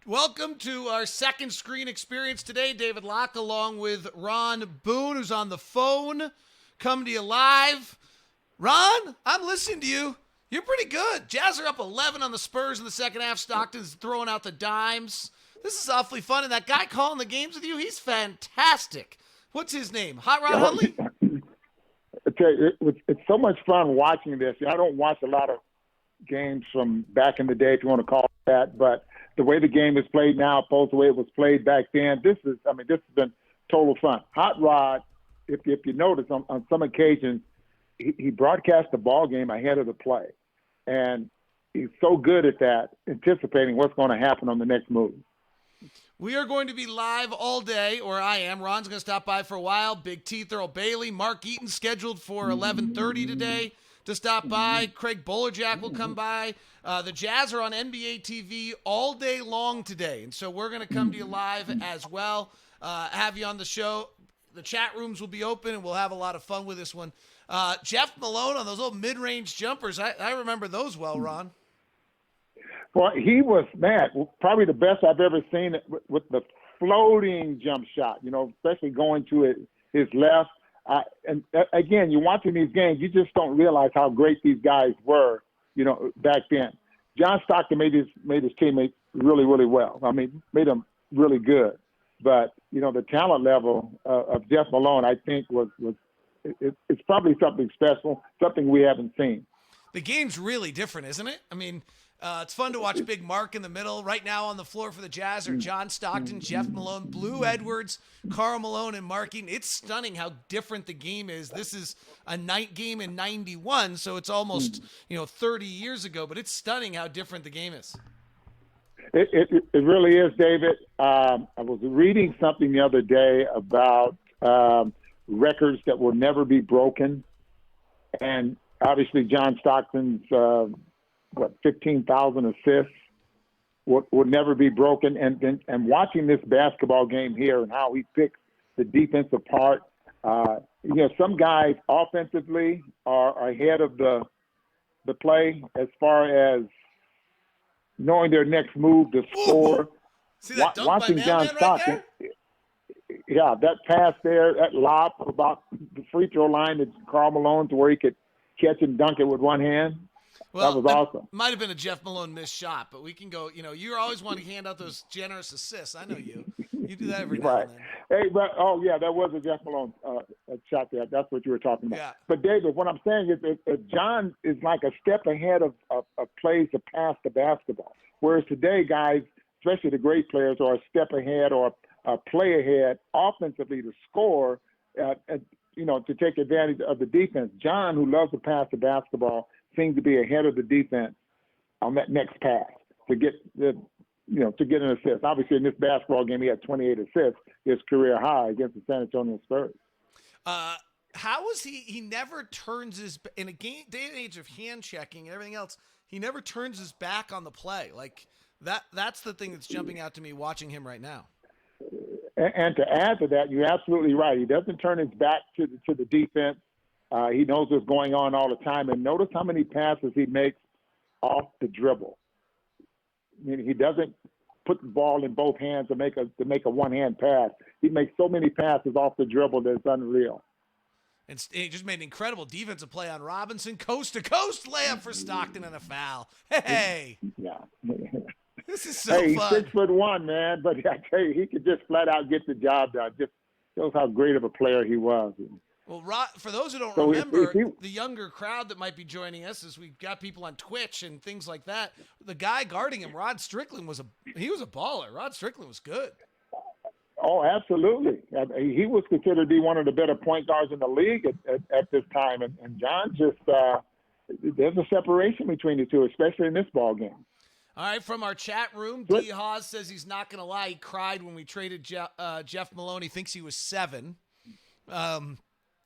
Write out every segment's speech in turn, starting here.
Welcome to our second screen experience today. David Locke along with Ron Boone, who's on the phone, coming to you live. Ron, I'm listening to you. You're pretty good. Jazz are up 11 on the Spurs in the second half. Stockton's throwing out the dimes. This is awfully fun. And that guy calling the games with you, he's fantastic. What's his name? Hot Rod Huntley? It's so much fun watching this. I don't watch a lot of games from back in the day, if you want to call it that, but the way the game is played now opposed to the way it was played back then, this has been total fun. Hot Rod, if you notice, on some occasions, he broadcasts the ball game ahead of the play. And he's so good at that, anticipating what's going to happen on the next move. We are going to be live all day, or I am. Ron's going to stop by for a while. Big T, Thurl Bailey. Mark Eaton scheduled for 11:30 today to stop by. Craig Bolerjack will come by. The Jazz are on NBA TV all day long today, and so we're going to come to you live as well, have you on the show. The chat rooms will be open, and we'll have a lot of fun with this one. Jeff Malone on those little mid-range jumpers, I remember those well, Ron. Well, he was, probably the best I've ever seen with the floating jump shot, especially going to his left. And again, you're watching these games, you just don't realize how great these guys were, back then. John Stockton made his teammates really, really well. Made them really good. But, the talent level of Jeff Malone, I think, it's probably something special, something we haven't seen. The game's really different, isn't it? It's fun to watch Big Mark in the middle. Right now on the floor for the Jazz are John Stockton, Jeff Malone, Blue Edwards, Karl Malone, and Mark Eaton. It's stunning how different the game is. This is a night game in 91, so it's almost 30 years ago, but it's stunning how different the game is. It really is, David. I was reading something the other day about records that will never be broken, and obviously John Stockton's 15,000 assists would never be broken. And watching this basketball game here and how he picks the defense apart, some guys offensively are ahead of the play as far as knowing their next move to score. See that dunk watching by John Stockton, yeah, that pass there, that lob about the free throw line to Karl Malone to where he could catch and dunk it with one hand. Well, that was awesome. Might have been a Jeff Malone missed shot, but we can go. You're always wanting to hand out those generous assists. I know you. You do that every now and then. Hey, but that was a Jeff Malone shot there. That's what you were talking about. Yeah. But David, what I'm saying is John is like a step ahead of plays to pass the basketball, whereas today guys, especially the great players, are a step ahead or a play ahead offensively to score. To take advantage of the defense. John, who loves to pass the basketball, seems to be ahead of the defense on that next pass to get to get an assist. Obviously, in this basketball game, he had 28 assists, his career high against the San Antonio Spurs. How is he? He never turns his in a day and age of hand checking and everything else. He never turns his back on the play. Like that. That's the thing that's jumping out to me watching him right now. And to add to that, you're absolutely right. He doesn't turn his back to the defense. He knows what's going on all the time. And notice how many passes he makes off the dribble. He doesn't put the ball in both hands to make a one-hand pass. He makes so many passes off the dribble that it's unreal. And he just made an incredible defensive play on Robinson, coast-to-coast layup for Stockton and a foul. Hey! Yeah. This is so fun. He's 6'1", man, but I tell you, he could just flat out get the job done. Just shows how great of a player he was. Well, for those who don't remember, the younger crowd that might be joining us, as we've got people on Twitch and things like that, the guy guarding him, Rod Strickland, was a baller. Rod Strickland was good. Oh, absolutely. He was considered to be one of the better point guards in the league at this time. And John just there's a separation between the two, especially in this ball game. All right, from our chat room, D. Hawes says he's not going to lie. He cried when we traded Jeff Malone. He thinks he was 7. It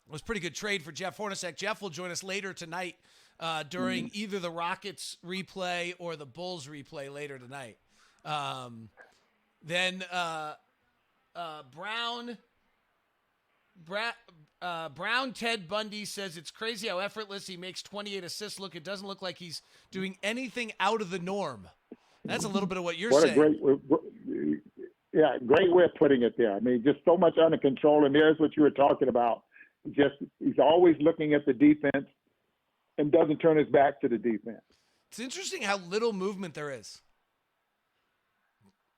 was a pretty good trade for Jeff Hornacek. Jeff will join us later tonight during either the Rockets replay or the Bulls replay later tonight. Then Brown. Brown Ted Bundy says it's crazy how effortless he makes 28 assists look. It doesn't look like he's doing anything out of the norm. That's a little bit of what you're saying. Great way of putting it there. I mean, just so much under control, and there's what you were talking about. He's always looking at the defense and doesn't turn his back to the defense. It's interesting how little movement there is.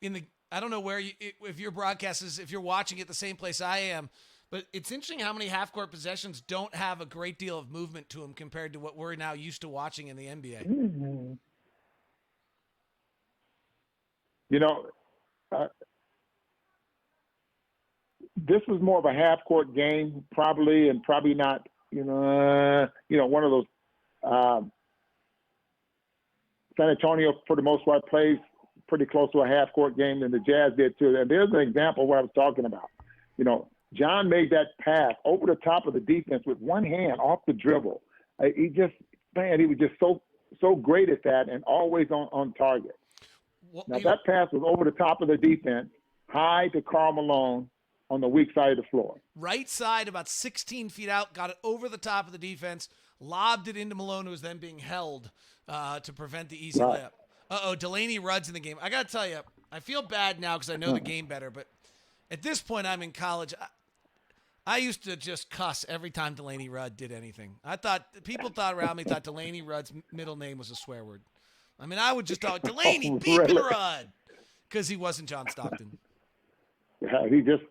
I don't know where if your broadcast is, if you're watching it the same place I am, but it's interesting how many half-court possessions don't have a great deal of movement to them compared to what we're now used to watching in the NBA. Mm-hmm. This was more of a half-court game, probably not, one of those. San Antonio, for the most part, plays pretty close to a half-court game than the Jazz did too. And there's an example of what I was talking about. John made that pass over the top of the defense with one hand off the dribble. He was just so great at that and always on target. Well, now, that pass was over the top of the defense, high to Karl Malone on the weak side of the floor. Right side, about 16 feet out, got it over the top of the defense, lobbed it into Malone, who was then being held to prevent the easy layup. Delaney Rudd's in the game. I got to tell you, I feel bad now because I know the game better, but at this point I'm in college. I used to just cuss every time Delaney Rudd did anything. People around me thought Delaney Rudd's middle name was a swear word. I mean, I would just talk Delaney beeping Rudd because he wasn't John Stockton. Yeah, he just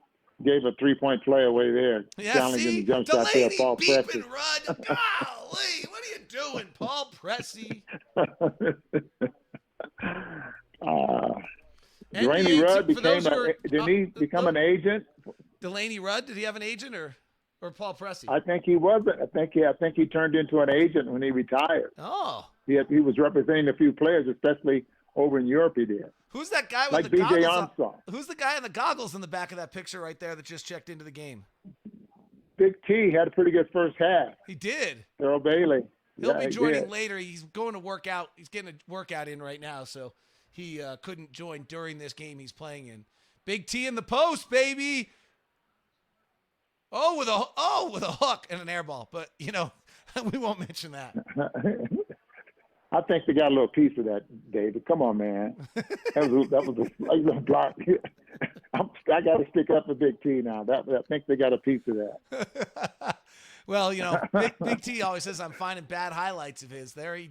gave a 3-point play away there. Yeah, see? The jump shot there, Paul beeping Rudd. Golly, what are you doing, Paul Pressey? Delaney Rudd didn't he become an agent? Delaney Rudd, did he have an agent or Paul Pressey? I think he was. I think he turned into an agent when he retired. Oh, he was representing a few players, especially over in Europe. He did. Who's that guy with like the BJ goggles? Armstrong. Who's the guy in the goggles in the back of that picture right there that just checked into the game? Big T had a pretty good first half. He did. Earl Bailey. He'll be joining later. He's going to work out. He's getting a workout in right now, so he couldn't join during this game he's playing in. Big T in the post, baby. With a hook and an air ball, but we won't mention that. I think they got a little piece of that, David. Come on, man. That was a block. I got to stick up for Big T now. I think they got a piece of that. Well, Big T always says I'm finding bad highlights of his. There, I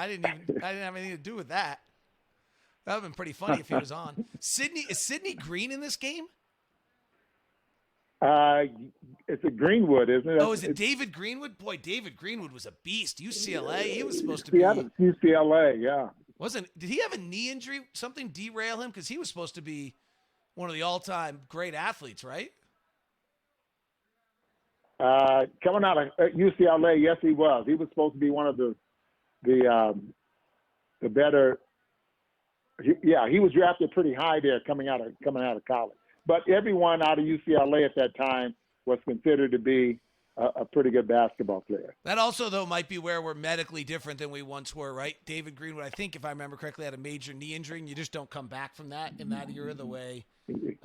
didn't have anything to do with that. That would have been pretty funny if he was on. Is Sidney Green in this game? It's a Greenwood, isn't it? Oh, is it David Greenwood? Boy, David Greenwood was a beast. UCLA, he was supposed to be. UCLA, yeah. Did he have a knee injury? Something derail him? Because he was supposed to be one of the all-time great athletes, right? Coming out of UCLA, yes, he was. He was supposed to be one of the better. He was drafted pretty high there coming out of college. But everyone out of UCLA at that time was considered to be a pretty good basketball player. That also, though, might be where we're medically different than we once were, right? David Greenwood, I think, if I remember correctly, had a major knee injury, and you just don't come back from that in that era the way you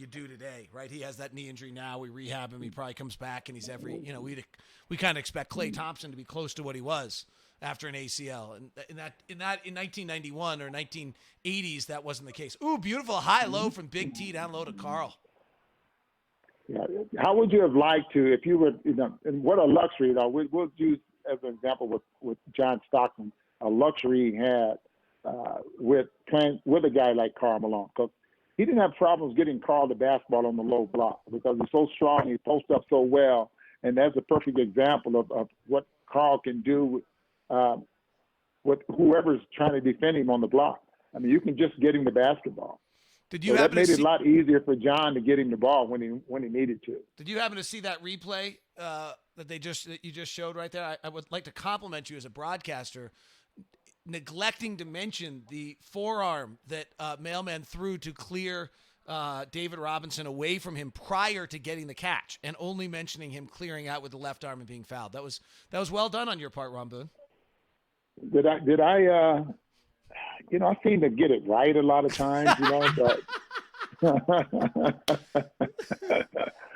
do today, right? He has that knee injury now. We rehab him. He probably comes back, and he's we kind of expect Klay Thompson to be close to what he was after an ACL. And in 1991 or 1980s, that wasn't the case. Ooh, beautiful high-low from Big T down low to Carl. Yeah. How would you have liked to, if you were, and what a luxury, though. We'll use as an example with John Stockton, a luxury he had with playing with a guy like Karl Malone. Because he didn't have problems getting Karl the basketball on the low block because he's so strong, he posts up so well, and that's a perfect example of what Karl can do with whoever's trying to defend him on the block. I mean, you can just get him the basketball. That made it a lot easier for John to get him the ball when he needed to. Did you happen to see that replay that you just showed right there? I would like to compliment you as a broadcaster, neglecting to mention the forearm that Mailman threw to clear David Robinson away from him prior to getting the catch, and only mentioning him clearing out with the left arm and being fouled. That was well done on your part, Ron Boone. Did I I seem to get it right a lot of times, but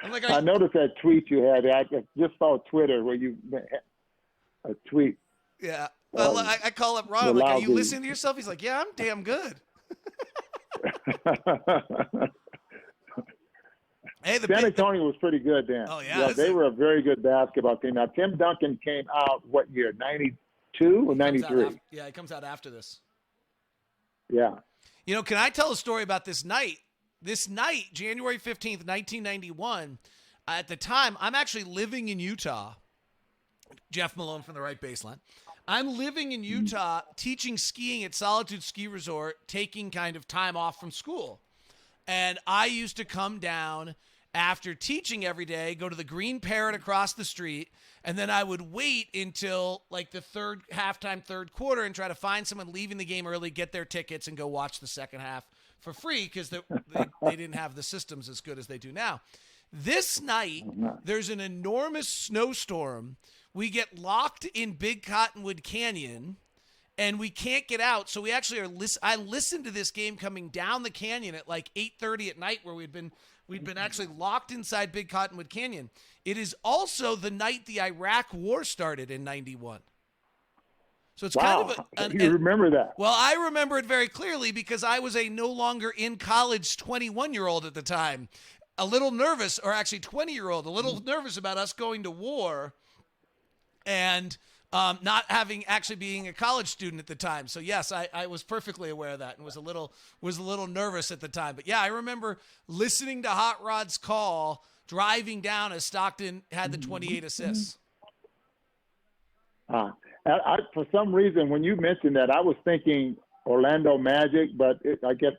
I'm like, I noticed that tweet you had. I just saw Twitter where you a tweet. yeah. I call up Ron. I'm like, are you listening to yourself? He's like, yeah, I'm damn good. Hey, San Antonio was pretty good then. Oh, yeah. They were a very good basketball team. Now, Tim Duncan came out what year? 92 or 93? Yeah, he comes out after this. Yeah. Can I tell a story about this night? This night, January 15th, 1991, at the time, I'm actually living in Utah. Jeff Malone from the Right Baseline. I'm living in Utah, teaching skiing at Solitude Ski Resort, taking kind of time off from school. And I used to come down after teaching every day, go to the Green Parrot across the street, and then I would wait until like the third quarter and try to find someone leaving the game early, get their tickets, and go watch the second half for free because they didn't have the systems as good as they do now. This night, there's an enormous snowstorm. We get locked in Big Cottonwood Canyon, and we can't get out. So we actually I listened to this game coming down the canyon at like 8:30 at night, where we'd been actually locked inside Big Cottonwood Canyon. It is also the night the Iraq War started in 91. So it's kind of you remember that? Well, I remember it very clearly because I was a no longer in college 21-year-old at the time, a little nervous, or actually 20-year-old, a little nervous about us going to war, and not actually being a college student at the time. So yes, I was perfectly aware of that and was a little nervous at the time. But yeah, I remember listening to Hot Rod's call, driving down as Stockton had the 28 assists. For some reason, when you mentioned that, I was thinking Orlando Magic, but I guess,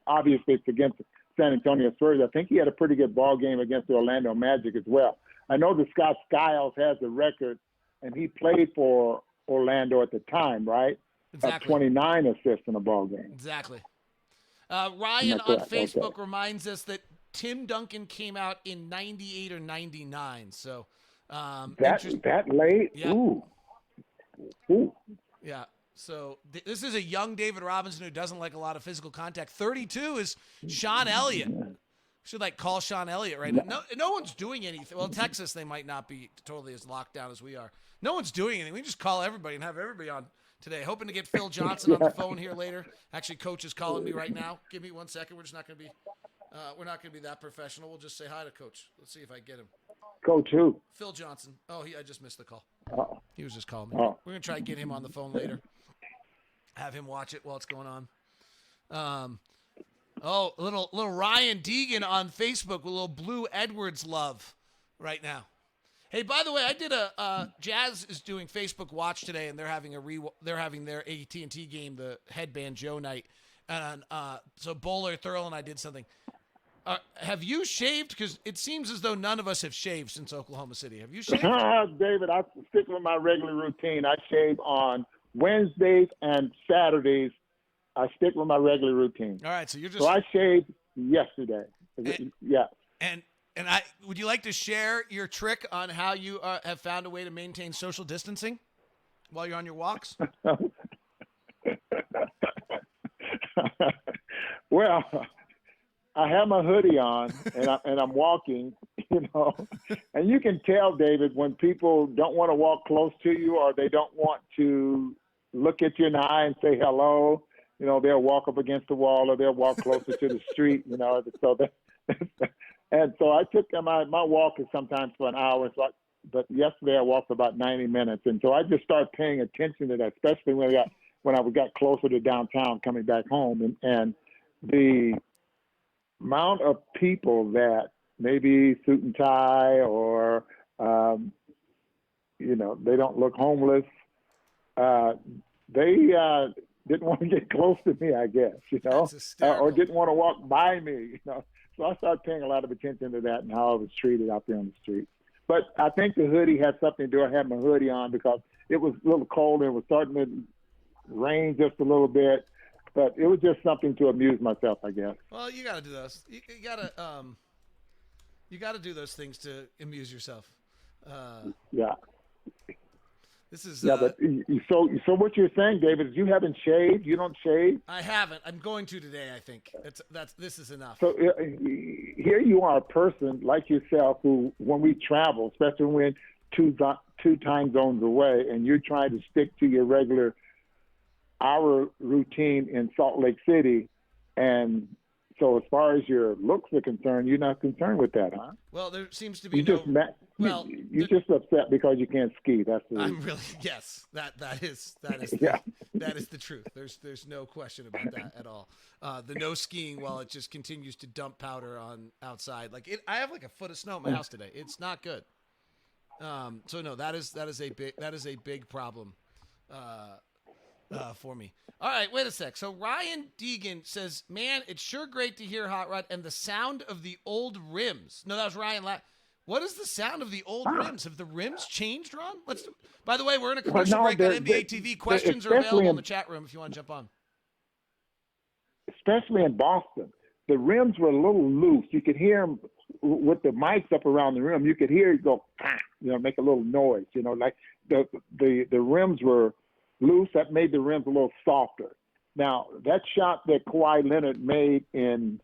obviously it's against San Antonio Spurs. I think he had a pretty good ball game against the Orlando Magic as well. I know that Scott Skiles has the record, and he played for Orlando at the time, right? Exactly. 29 assists in a ball game. Exactly. Ryan on Facebook reminds us that Tim Duncan came out in 98 or 99. So that late? Yeah. Ooh. Yeah. So this is a young David Robinson who doesn't like a lot of physical contact. 32 is Sean Elliott. Should call Sean Elliott right now. No one's doing anything. Well, Texas, they might not be totally as locked down as we are. No one's doing anything. We can just call everybody and have everybody on today. Hoping to get Phil Johnson on the phone here later. Actually, Coach is calling me right now. Give me 1 second. We're just not going to be we're not going to be that professional. We'll just say hi to Coach. Let's see if I get him. Coach who? Phil Johnson. Oh, I just missed the call. Uh-oh. He was just calling me. Oh. We're going to try to get him on the phone later. Have him watch it while it's going on. A little Ryan Deegan on Facebook with a little Blue Edwards love right now. Hey, by the way, I did Jazz is doing Facebook Watch today, and they're having their AT&T game, the Headband Joe night, and so Bowler, Thurl, and I did something. Have you shaved? Because it seems as though none of us have shaved since Oklahoma City. Have you shaved? David, I stick with my regular routine. I shave on Wednesdays and Saturdays. I stick with my regular routine. All right, so you're just. So I shaved yesterday. Yeah. And would you like to share your trick on how you have found a way to maintain social distancing while you're on your walks? Well, I have my hoodie on and I'm walking, and you can tell, David, when people don't want to walk close to you or they don't want to look at you in the eye and say hello. They'll walk up against the wall or they'll walk closer to the street, and so I took my walk is sometimes for an hour. But yesterday I walked about 90 minutes. And so I just started paying attention to that, especially when I got closer to downtown coming back home. And the amount of people that maybe suit and tie or, they don't look homeless. They didn't want to get close to me, I guess, or didn't want to walk by me, So I started paying a lot of attention to that and how I was treated out there on the street. But I think the hoodie had something to do. I had my hoodie on because it was a little cold and it was starting to rain just a little bit. But it was just something to amuse myself, I guess. Well, you got to do those. You got to do those things to amuse yourself. Yeah. This is Yeah, but so what you're saying, David, is you haven't shaved. You don't shave. I haven't. I'm going to today. I think this is enough. So here you are, a person like yourself who, when we travel, especially when two time zones away, and you're trying to stick to your regular hour routine in Salt Lake City, and so as far as your looks are concerned, you're not concerned with that, huh? Well, there seems to be You just you're just upset because you can't ski. That's the reason. I'm really yes. That is Yeah. that is the truth. There's no question about that at all. The no skiing while it just continues to dump powder on outside. I have like a foot of snow in my house today. It's not good. So no, that is a big problem for me. All right, wait a sec. So Ryan Deegan says, "Man, it's sure great to hear Hot Rod and the sound of the old rims." No, that was Ryan. What is the sound of the old rims? Have the rims changed, Ron? By the way, we're in a commercial break on NBA TV. Questions are available in the chat room if you want to jump on. Especially in Boston, the rims were a little loose. You could hear them with the mics up around the rim. You could hear it go, make a little noise. Like the rims were loose. That made the rims a little softer. Now that shot that Kawhi Leonard made in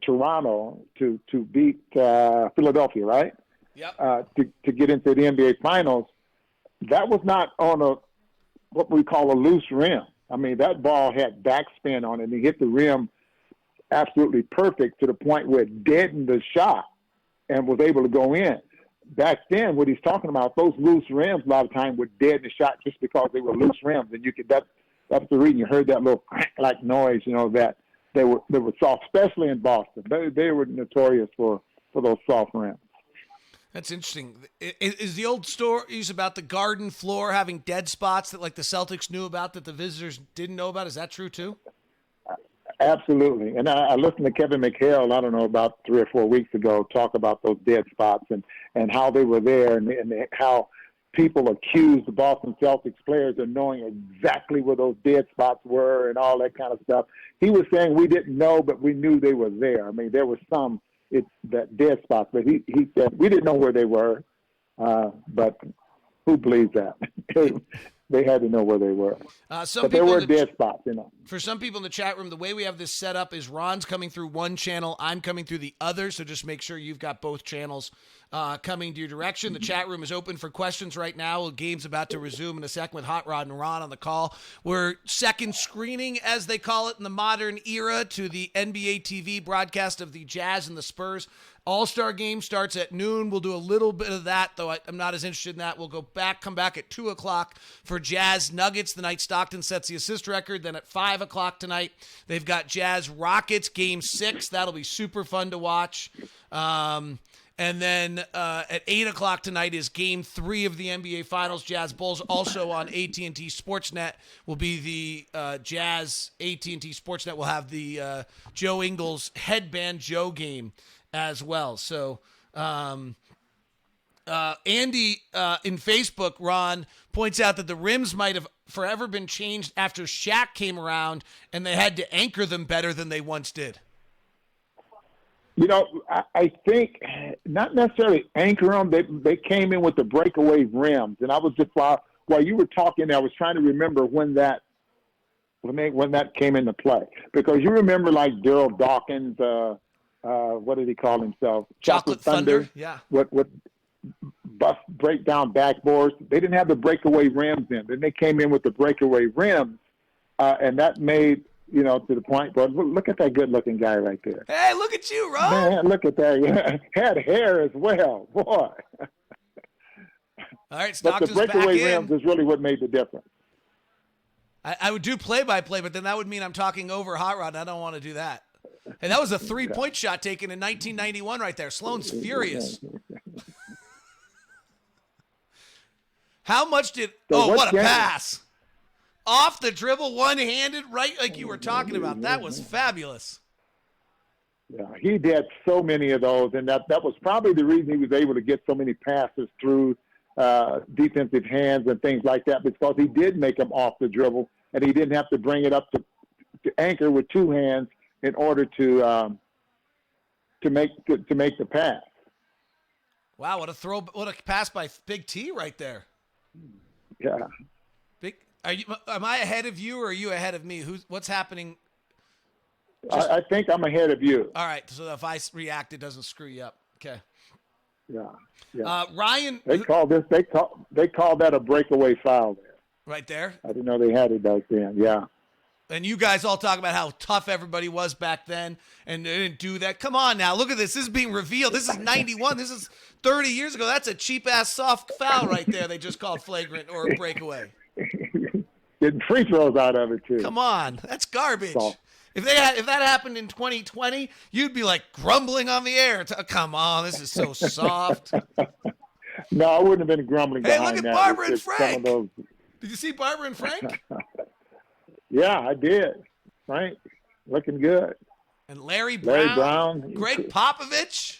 Toronto to beat Philadelphia, right? Yep. To get into the NBA Finals, that was not on what we call a loose rim. I mean, that ball had backspin on it, and he hit the rim absolutely perfect to the point where it deadened the shot and was able to go in. Back then, what he's talking about, those loose rims a lot of times would deaden the shot just because they were loose rims, and that's the reason you heard that little crack-like noise, that they were soft, especially in Boston. They were notorious for those soft rims. That's interesting. Is the old stories about the garden floor having dead spots that like the Celtics knew about that the visitors didn't know about? Is that true too? Absolutely. And I listened to Kevin McHale, I don't know, about 3 or 4 weeks ago, talk about those dead spots and how they were there and how people accused the Boston Celtics players of knowing exactly where those dead spots were and all that kind of stuff. He was saying we didn't know, but we knew they were there. I mean, there were some that dead spots, but he said we didn't know where they were, but who believes that? They had to know where they were. But there were dead spots, For some people in the chat room, the way we have this set up is Ron's coming through one channel, I'm coming through the other, so just make sure you've got both channels coming to your direction. The chat room is open for questions right now. The game's about to resume in a second with Hot Rod and Ron on the call. We're second screening, as they call it in the modern era, to the NBA TV broadcast of the Jazz and the Spurs. All-Star game starts at noon. We'll do a little bit of that, though I'm not as interested in that. We'll come back at 2 o'clock for Jazz Nuggets the night Stockton sets the assist record. Then at 5 o'clock tonight, they've got Jazz Rockets Game 6. That'll be super fun to watch. And then at 8 o'clock tonight is Game 3 of the NBA Finals. Jazz Bulls also on AT&T Sportsnet will be the Jazz AT&T Sportsnet will have the Joe Ingles Headband Joe game as well. So Andy in Facebook, Ron, points out that the rims might have forever been changed after Shaq came around and they had to anchor them better than they once did. I think not necessarily anchor them. They came in with the breakaway rims, and I was just while you were talking, I was trying to remember when that came into play, because you remember like Daryl Dawkins, what did he call himself? Chocolate Thunder. Yeah. What break down backboards. They didn't have the breakaway rims in. Then they came in with the breakaway rims, and that made. To the point, but look at that good-looking guy right there. Hey, look at you, Ron. Man, look at that. Yeah. Had hair as well, boy. All right, Stockton's but the breakaway back rims is really what made the difference. I would do play-by-play, but then that would mean I'm talking over Hot Rod, and I don't want to do that. And that was a three-point shot taken in 1991 right there. Sloan's furious. How much did – what a pass. Off the dribble, one-handed, right like you were talking about. That was fabulous. Yeah, he did so many of those, and that was probably the reason he was able to get so many passes through defensive hands and things like that, because he did make them off the dribble, and he didn't have to bring it up to anchor with two hands in order to make the pass. Wow, what a pass by Big T right there. Yeah. Big. Am I ahead of you or are you ahead of me? What's happening? I think I'm ahead of you. All right. So if I react, it doesn't screw you up. Okay. Yeah. Yeah. Ryan. They call that a breakaway foul there. Right there. I didn't know they had it back then. Yeah. And you guys all talk about how tough everybody was back then, and they didn't do that. Come on now, look at this. This is being revealed. This is 91. This is 30 years ago. That's a cheap-ass soft foul right there they just called flagrant or a breakaway. Getting free throws out of it, too. Come on. That's garbage. So, if that happened in 2020, you'd be like grumbling on the air. Come on, this is so soft. No, I wouldn't have been grumbling Hey, behind look at that. Barbara and It's just Frank. some of Did you see Barbara and Frank? Yeah, I did. Frank, looking good. And Larry Brown. Greg Too. Popovich.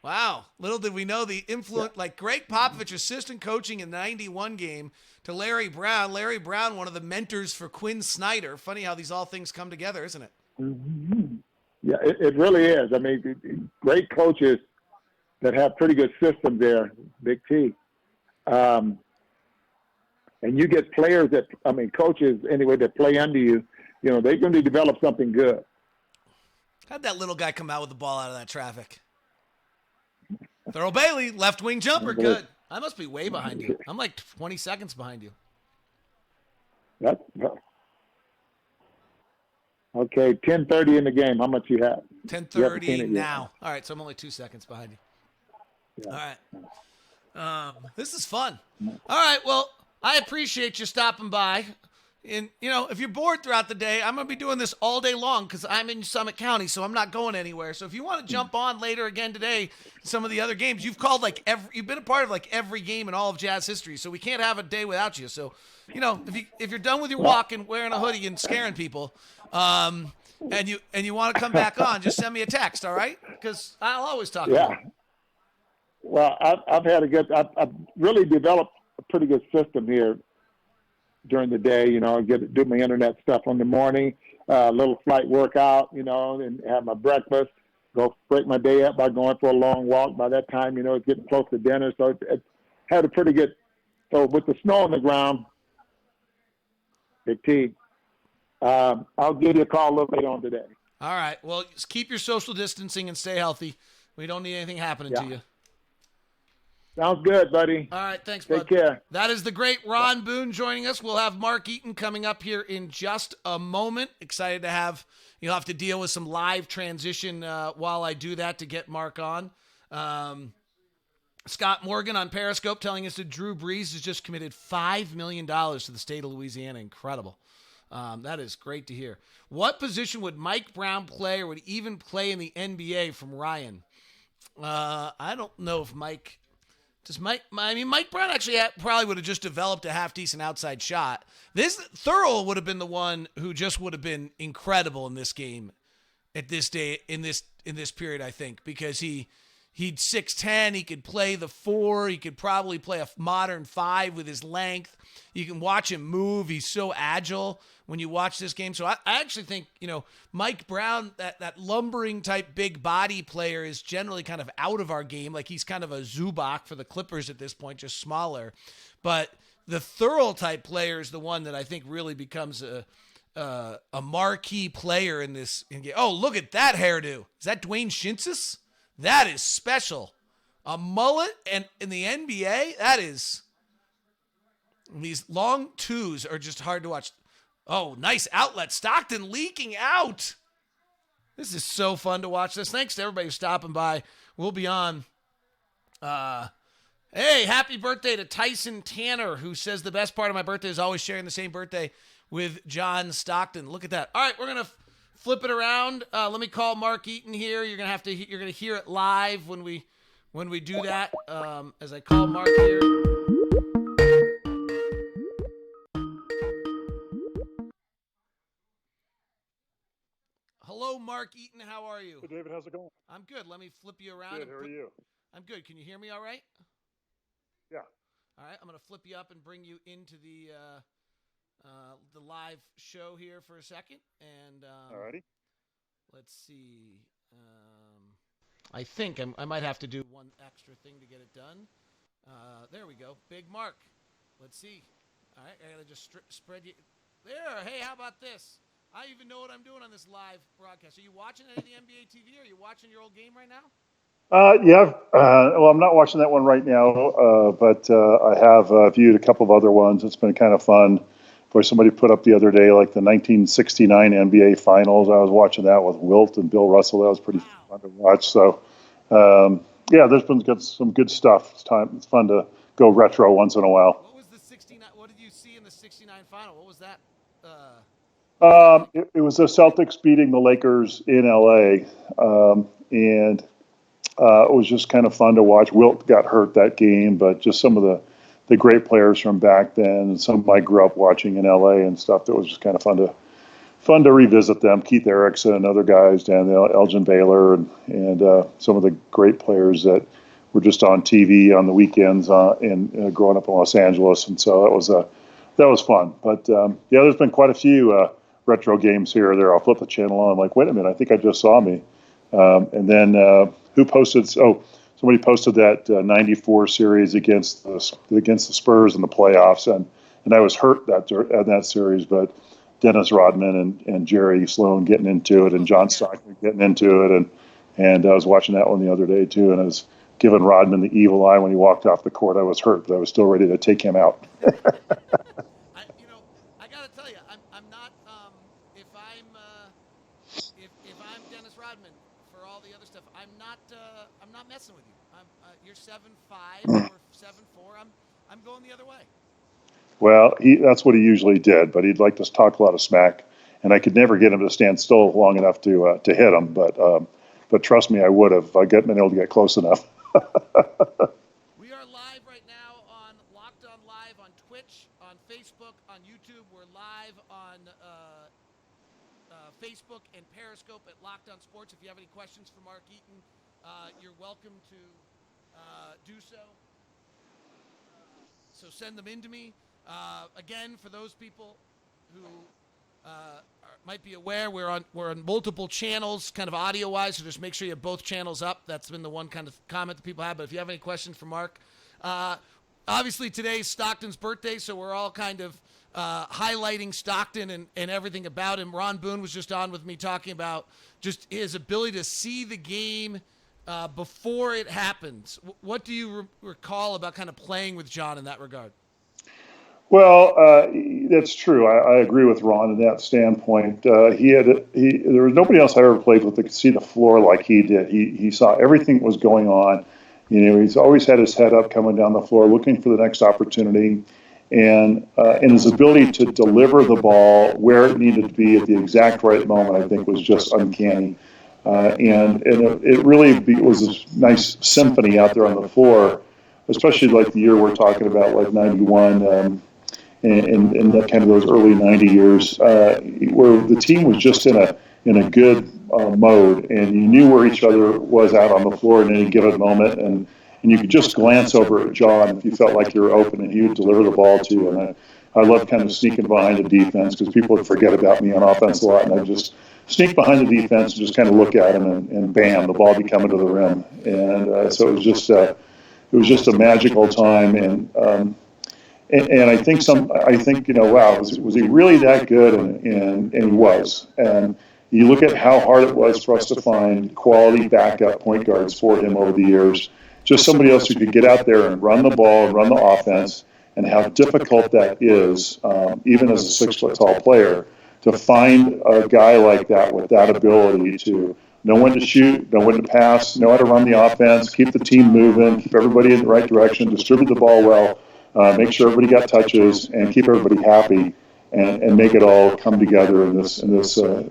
Wow. Little did we know the influence, like Greg Popovich, assistant coaching in the 91 game, to Larry Brown. Larry Brown, one of the mentors for Quinn Snyder. Funny how these all things come together, isn't it? Mm-hmm. Yeah, it really is. I mean, great coaches that have pretty good systems there, Big T. And you get players coaches anyway that play under you, they're going to develop something good. How'd that little guy come out with the ball out of that traffic? Thurl Bailey, left wing jumper, good. I must be way behind you. I'm like 20 seconds behind you. Okay, 10:30 in the game. How much you have? 10:30 now. All right, so I'm only 2 seconds behind you. Yeah. All right. This is fun. All right, well, I appreciate you stopping by. And, if you're bored throughout the day, I'm going to be doing this all day long because I'm in Summit County, so I'm not going anywhere. So if you want to jump on later again today, some of the other games, you've called you've been a part of every game in all of Jazz history, so we can't have a day without you. So, if you're done with your walk and wearing a hoodie and scaring people, and you want to come back on, just send me a text, all right? Because I'll always talk about it. Well, I've I've really developed a pretty good system here during the day, do my internet stuff in the morning, little flight workout, and have my breakfast, go break my day up by going for a long walk. By that time, it's getting close to dinner. So it had a pretty good, so with the snow on the ground, Big T, I'll give you a call a little later on today. All right. Well, just keep your social distancing and stay healthy. We don't need anything happening to you. Sounds good, buddy. All right, thanks, bud. Take care. That is the great Ron Boone joining us. We'll have Mark Eaton coming up here in just a moment. Excited to have, you'll have to deal with some live transition while I do that to get Mark on. Scott Morgan on Periscope telling us that Drew Brees has just committed $5 million to the state of Louisiana. Incredible. That is great to hear. What position would Mike Brown play or would even play in the NBA from Ryan? I don't know if Mike Brown actually probably would have just developed a half-decent outside shot. Thurl would have been the one who just would have been incredible in this game at this day, in this period, I think, because he'd 6'10", he could play the 4, he could probably play a modern 5 with his length. You can watch him move. He's so agile when you watch this game. So I actually think, Mike Brown, that lumbering type big body player is generally kind of out of our game. Like he's kind of a Zubac for the Clippers at this point, just smaller. But the Thurl type player is the one that I think really becomes a marquee player in this game. Oh, look at that hairdo. Is that Dwayne Shinsis? That is special. A mullet and in the NBA, that is. These long twos are just hard to watch. Oh, nice outlet. Stockton leaking out. This is so fun to watch this. Thanks to everybody who's stopping by. We'll be on. Hey, happy birthday to Tyson Tanner, who says the best part of my birthday is always sharing the same birthday with John Stockton. Look at that. All right, we're going to flip it around. Let me call Mark Eaton here. You're going to hear it live when we do that. As I call Mark here. Hello, Mark Eaton. How are you? Hey, David, how's it going? I'm good. Let me flip you around. Good. How are you? I'm good. Can you hear me all right? Yeah. All right. I'm going to flip you up and bring you into the live show here for a second. And Alrighty. Let's see. I think I might have to do one extra thing to get it done. There we go. Big Mark. Let's see. All right, I gotta just spread you. There. Hey, how about this? I even know what I'm doing on this live broadcast. Are you watching any of the NBA TV? Are you watching your old game right now? Yeah. Well, I'm not watching that one right now, but I have viewed a couple of other ones. It's been kind of fun. Boy, somebody put up the other day like the 1969 NBA Finals. I was watching that with Wilt and Bill Russell. That was pretty Wow. fun to watch. So, yeah, there's been some good stuff. It's fun to go retro once in a while. What was the 69? What did you see in the 69 final? What was that? What was that like? It was the Celtics beating the Lakers in LA, and it was just kind of fun to watch. Wilt got hurt that game, but just some of the great players from back then, and some I grew up watching in LA and stuff. That was just kind of fun to revisit them. Keith Erickson and other guys, Dan Elgin Baylor, and some of the great players that were just on TV on the weekends and growing up in Los Angeles. And so that was fun. But yeah, there's been quite a few retro games here or there. I'll flip the channel on. I'm like, wait a minute, I think I just saw me. And then who posted? Oh, somebody posted that '94 series against the Spurs in the playoffs, and I was hurt that series, but Dennis Rodman and Jerry Sloan getting into it, and John Stockton getting into it, and I was watching that one the other day too, and I was giving Rodman the evil eye when he walked off the court. I was hurt, but I was still ready to take him out. I gotta tell you, I'm not. If I'm Dennis Rodman for all the other stuff, I'm not messing with you. You're 7'5" or 7'4". I'm going the other way. Well, that's what he usually did, but he'd like to talk a lot of smack, and I could never get him to stand still long enough to hit him. But trust me, I would have if I been able to get close enough. We are live right now on Locked On Live on Twitch, on Facebook, on YouTube. We're live on Facebook and Periscope at Locked On Sports. If you have any questions for Mark Eaton, you're welcome to do so. So send them in to me. Again, for those people who might be aware, we're on multiple channels, kind of audio wise. So just make sure you have both channels up. That's been the one kind of comment that people have. But if you have any questions for Mark, obviously today's Stockton's birthday, so we're all kind of highlighting Stockton and everything about him. Ron Boone was just on with me talking about just his ability to see the game before it happens. What do you recall about kind of playing with John in that regard? Well, that's true. I agree with Ron in that standpoint. There was nobody else I ever played with that could see the floor like he did. He saw everything that was going on. He's always had his head up, coming down the floor, looking for the next opportunity, and his ability to deliver the ball where it needed to be at the exact right moment, I think, was just uncanny. And it really was a nice symphony out there on the floor, especially like the year we're talking about, like '91. And that kind of those early '90 years, where the team was just in a good mode, and you knew where each other was out on the floor in any given moment, and you could just glance over at John if you felt like you were open, and he would deliver the ball to you. And I loved kind of sneaking behind the defense because people would forget about me on offense a lot, and I'd just sneak behind the defense and just kind of look at him, and bam, the ball would be coming to the rim. And so it was just a magical time, and I think wow, was he really that good? And he was. And you look at how hard it was for us to find quality backup point guards for him over the years. Just somebody else who could get out there and run the ball and run the offense, and how difficult that is, even as a 6 foot tall player, to find a guy like that with that ability to know when to shoot, know when to pass, know how to run the offense, keep the team moving, keep everybody in the right direction, distribute the ball well. Make sure everybody got touches, and keep everybody happy, and make it all come together in this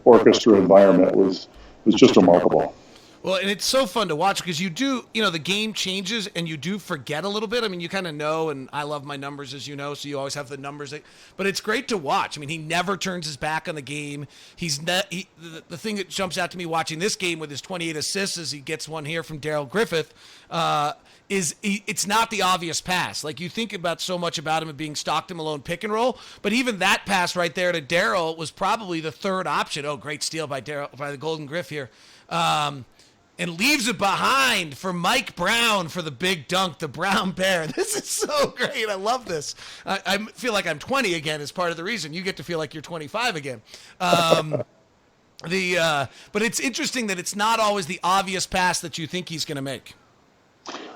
orchestra environment was just remarkable. Well, and it's so fun to watch because you do, the game changes and you do forget a little bit. I mean, you kind of know, and I love my numbers, as you know, so you always have the numbers. But it's great to watch. I mean, he never turns his back on the game. The thing that jumps out to me watching this game with his 28 assists, as he gets one here from Daryl Griffith, it's not the obvious pass. Like, you think about so much about him being Stockton Malone pick and roll, but even that pass right there to Daryl was probably the third option. Oh, great steal by Daryl, by the Golden Griff here. and leaves it behind for Mike Brown for the big dunk, the Brown Bear. This is so great. I love this. I feel like I'm 20 again as part of the reason. You get to feel like you're 25 again. But it's interesting that it's not always the obvious pass that you think he's going to make.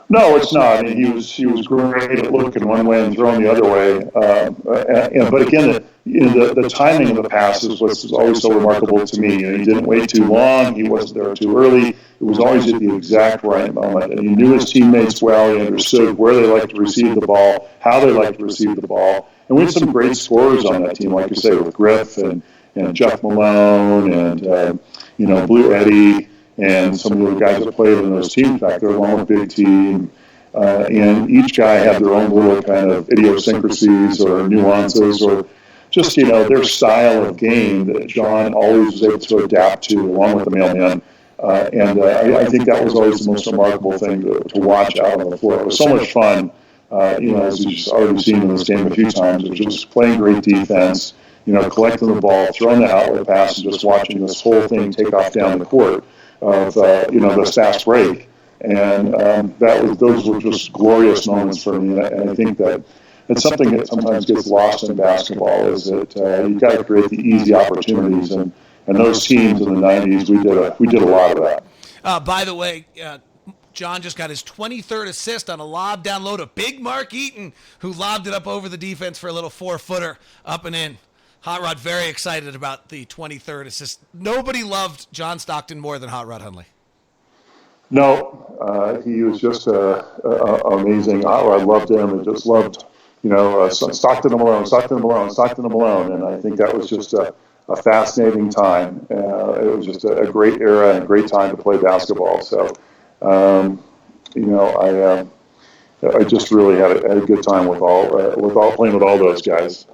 No, it's not. I mean, he was great at looking one way and throwing the other way. But again, the timing of the passes was always so remarkable to me. He didn't wait too long. He wasn't there too early. It was always at the exact right moment. And he knew his teammates well. He understood where they liked to receive the ball, how they liked to receive the ball. And we had some great scorers on that team, like you say, with Griff and Jeff Malone and Blue Eddie. And some of the guys that played in those teams back there, along with Big T, and each guy had their own little kind of idiosyncrasies or nuances or just, their style of game that John always was able to adapt to, along with the mailman. I think that was always the most remarkable thing to watch out on the floor. It was so much fun, as you've already seen in this game a few times. It was just playing great defense, collecting the ball, throwing the outlet pass, and just watching this whole thing take off down the court of this fast break, and those were just glorious moments for me. And I think that it's something that sometimes gets lost in basketball is that you've got to create the easy opportunities, and those teams in the '90s we did a lot of that. By the way, John just got his 23rd assist on a lob down low to Big Mark Eaton, who lobbed it up over the defense for a little 4-footer up and in. Hot Rod very excited about the 23rd assist. Nobody loved John Stockton more than Hot Rod Hundley. No, he was just amazing. Hot Rod loved him and just loved, Stockton and Malone. And I think that was just a fascinating time. It was just a great era and a great time to play basketball. So, I just really had a good time with all playing with all those guys.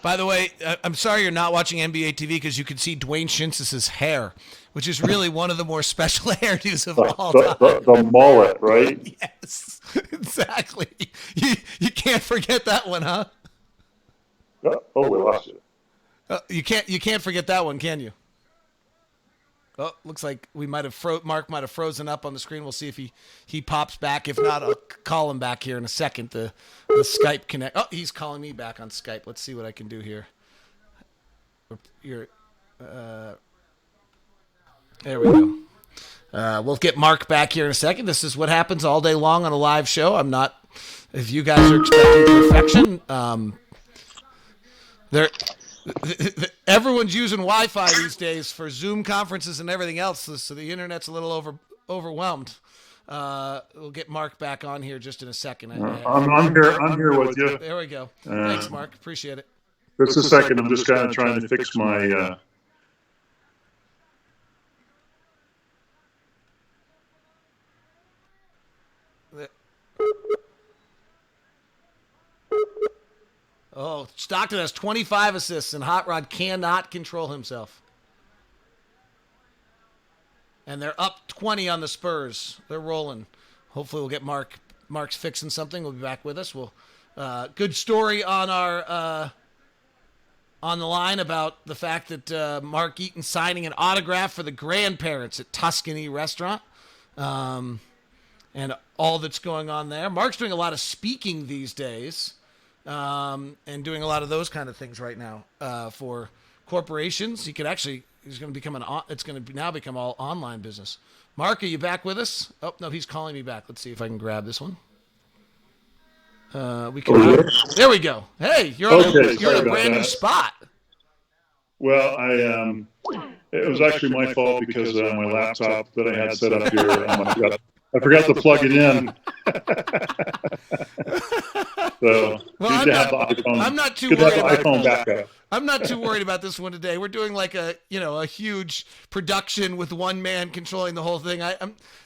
By the way, I'm sorry you're not watching NBA TV because you can see Dwayne Shintzis' hair, which is really one of the more special hairdos of all time. The mullet, right? Yes, exactly. You can't forget that one, huh? Oh, we lost it. You can't forget that one, can you? Oh, looks like we might have Mark might have frozen up on the screen. We'll see if he pops back. If not, I'll call him back here in a second. The Skype connect. Oh, he's calling me back on Skype. Let's see what I can do here. There we go. We'll get Mark back here in a second. This is what happens all day long on a live show. I'm not. If you guys are expecting perfection, everyone's using Wi-Fi these days for Zoom conferences and everything else, so the internet's a little overwhelmed. We'll get Mark back on here just in a second. I'm here with you. There we go. Thanks, Mark. Appreciate it. Just a second. I'm just kind of trying to fix my. Oh, Stockton has 25 assists, and Hot Rod cannot control himself. And they're up 20 on the Spurs. They're rolling. Hopefully we'll get Mark. Mark's fixing something. We'll be back with us. Good story on our on the line about the fact that Mark Eaton signing an autograph for the grandparents at Tuscany Restaurant. And all that's going on there. Mark's doing a lot of speaking these days. And doing a lot of those kind of things right now for corporations. He's going to become it's going to now become all online business. Mark, are you back with us? Oh, no, he's calling me back. Let's see if I can grab this one. There we go. Hey, you're in a brand new spot. Well, it was actually my fault because my laptop that I had set up here, I forgot to plug it in. So I'm not too worried about iPhone backup. I'm not too worried about this one today. We're doing like a huge production with one man controlling the whole thing.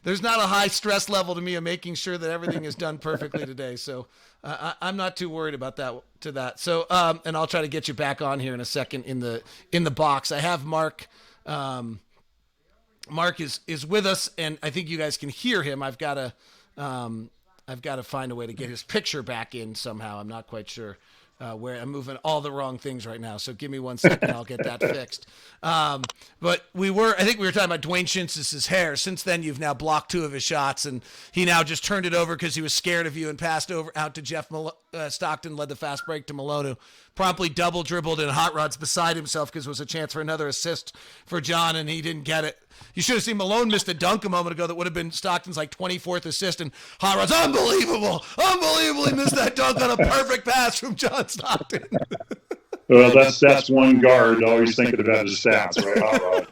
There's not a high stress level to me of making sure that everything is done perfectly today. So I'm not too worried about that. So and I'll try to get you back on here in a second in the box. I have Mark. Mark is with us, and I think you guys can hear him. I've got to find a way to get his picture back in somehow. I'm not quite sure where I'm moving all the wrong things right now. So give me 1 second. I'll get that fixed. But I think we were talking about Dwayne Shintz's hair. Since then, you've now blocked 2 of his shots, and he now just turned it over because he was scared of you and passed out to Jeff Stockton, led the fast break to Malone, who promptly double dribbled in hot rods beside himself because it was a chance for another assist for John, and he didn't get it. You should have seen Malone missed a dunk a moment ago that would have been Stockton's 24th assist, and hot rods, unbelievable, he missed that dunk on a perfect pass from John Stockton. Well, that's one guard always thinking about his stats, right?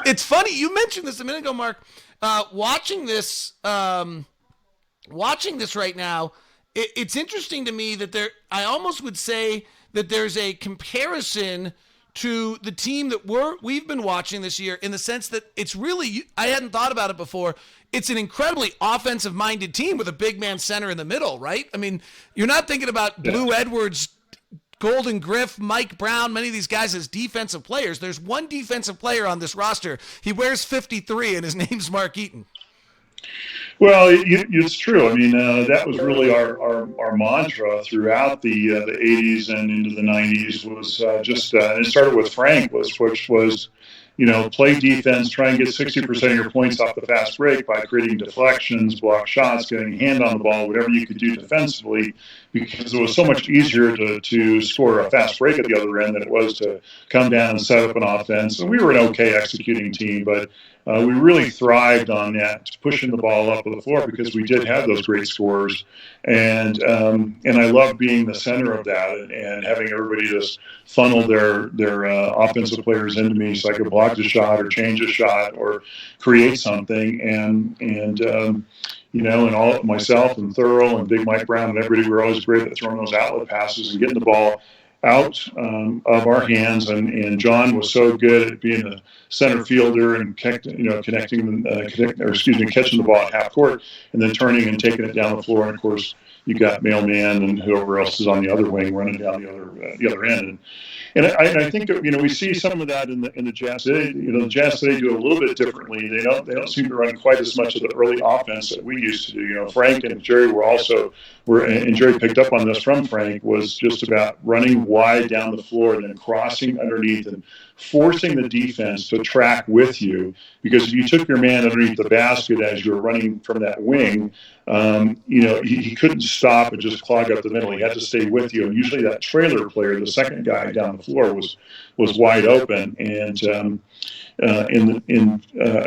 It's funny. You mentioned this a minute ago, Mark. Watching this right now, it's interesting to me that I almost would say that there's a comparison to the team that we've been watching this year, in the sense that it's really, I hadn't thought about it before, it's an incredibly offensive-minded team with a big man center in the middle, right? I mean, you're not thinking about Blue Edwards, Golden Griff, Mike Brown, many of these guys as defensive players. There's one defensive player on this roster. He wears 53, and his name's Mark Eaton. Well, it's true. I mean, that was really our mantra throughout the 80s and into the 90s was it started with Frank, which was, play defense, try and get 60% of your points off the fast break by creating deflections, block shots, getting a hand on the ball, whatever you could do defensively, because it was so much easier to score a fast break at the other end than it was to come down and set up an offense. And we were an okay executing team, but we really thrived on that, pushing the ball up the floor, because we did have those great scorers, and I loved being the center of that and having everybody just funnel their offensive players into me so I could block the shot or change a shot or create something, and all myself and Thurl and Big Mike Brown and everybody were always great at throwing those outlet passes and getting the ball out of our hands, and John was so good at being a center fielder and catching the ball at half court and then turning and taking it down the floor. And of course, you got Mailman and whoever else is on the other wing running down the other end. And I think we see some of that in the Jazz today. The Jazz today do a little bit differently. They don't seem to run quite as much of the early offense that we used to do. Frank and Jerry and Jerry picked up on this from Frank, was just about running wide down the floor and then crossing underneath and forcing the defense to track with you. Because if you took your man underneath the basket as you were running from that wing, he couldn't stop and just clog up the middle. He had to stay with you. And usually that trailer player, the second guy down the floor, was wide open. And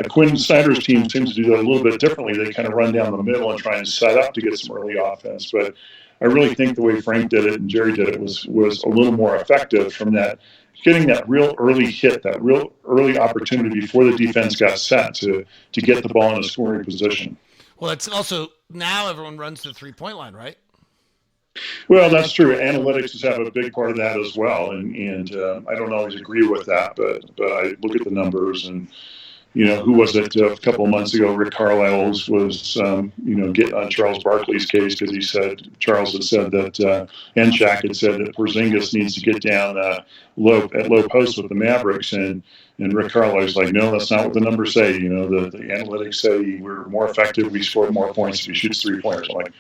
Quinn Snyder's team seems to do that a little bit differently. They kind of run down the middle and try and set up to get some early offense. But I really think the way Frank did it and Jerry did it was a little more effective from that, getting that real early hit, that real early opportunity before the defense got set to get the ball in a scoring position. Well, it's also, now everyone runs the three-point line, right? Well, that's true. Analytics have a big part of that as well, and I don't always agree with that, but I look at the numbers, and who was it a couple of months ago? Rick Carlisle was getting on Charles Barkley's case because Charles had said that, and Shaq had said that Porzingis needs to get down low post with the Mavericks, and Rick Carlisle's like, no, that's not what the numbers say. The analytics say we're more effective, we score more points if he shoots 3-pointers. I'm like,